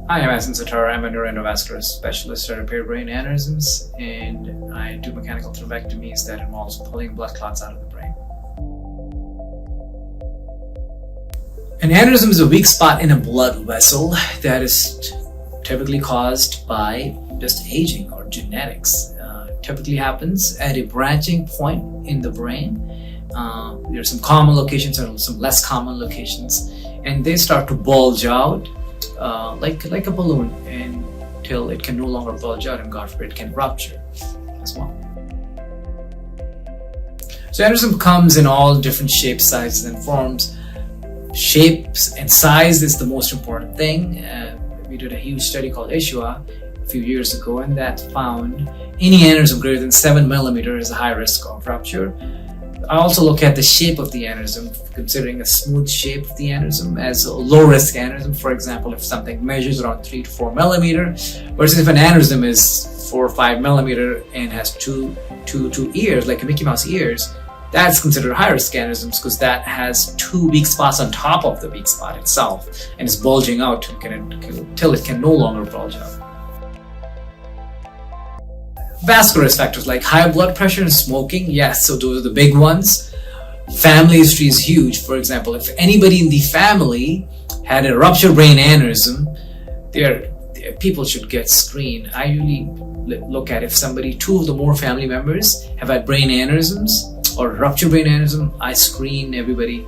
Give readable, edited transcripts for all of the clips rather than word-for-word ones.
Hi, I'm Ahsan Sattar. I'm a neuroendovascular specialist at Repair Brain Aneurysms, and I do mechanical thrombectomies that involves pulling blood clots out of the brain. An aneurysm is a weak spot in a blood vessel that is typically caused by just aging or genetics. Typically happens at a branching point in the brain. There are some common locations and some less common locations, and they start to bulge out like a balloon until it can no longer bulge out, and God forbid it can rupture as well. So aneurysm comes in all different shapes, sizes, and forms. Shapes and size is the most important thing. We did a huge study called ISHUA a few years ago, and that found any aneurysm greater than 7 millimeters is a high risk of rupture. I also look at the shape of the aneurysm, considering a smooth shape of the aneurysm as a low-risk aneurysm. For example, if something measures around 3 to 4 millimeter, versus if an aneurysm is 4 or 5 millimeter and has two ears, like a Mickey Mouse ears, that's considered high-risk aneurysms because that has two weak spots on top of the weak spot itself and is bulging out till it can no longer bulge out. Vascular risk factors like high blood pressure and smoking, yes, so those are the big ones. Family history is huge. For example, if anybody in the family had a ruptured brain aneurysm, people should get screened. I usually look at if two of the more family members have had brain aneurysms or ruptured brain aneurysm, I screen everybody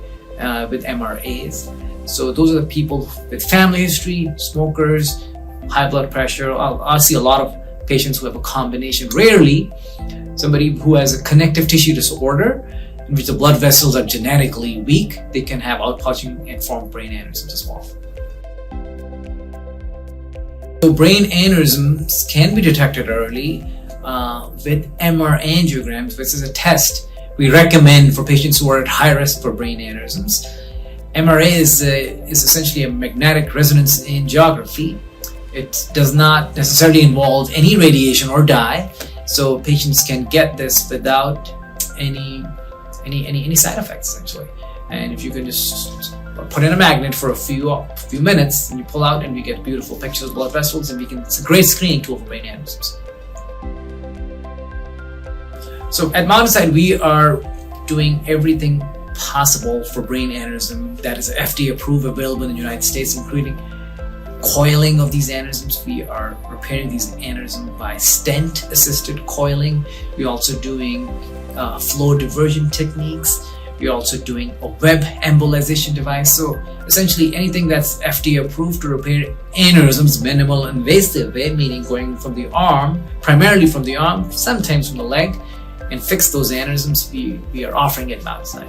with MRAs. So those are the people with family history, smokers, high blood pressure. I'll see a lot of patients who have a combination. Rarely, somebody who has a connective tissue disorder in which the blood vessels are genetically weak, they can have outpouching and form brain aneurysms as well. So brain aneurysms can be detected early with MR angiograms, which is a test we recommend for patients who are at high risk for brain aneurysms. MRA is essentially a magnetic resonance angiography. It does not necessarily involve any radiation or dye, so patients can get this without any side effects essentially. And if you can just put in a magnet for a few minutes, and you pull out, and we get beautiful pictures of blood vessels, and it's a great screening tool for brain aneurysms. So at Mount Sinai, we are doing everything possible for brain aneurysm that is FDA approved, available in the United States, including coiling of these aneurysms. We are repairing these aneurysms by stent-assisted coiling. We're also doing flow diversion techniques. We're also doing a web embolization device. So essentially anything that's FDA approved to repair aneurysms minimal invasive way, meaning going from the arm, primarily from the arm, sometimes from the leg, and fix those aneurysms, we are offering at Mount Sinai.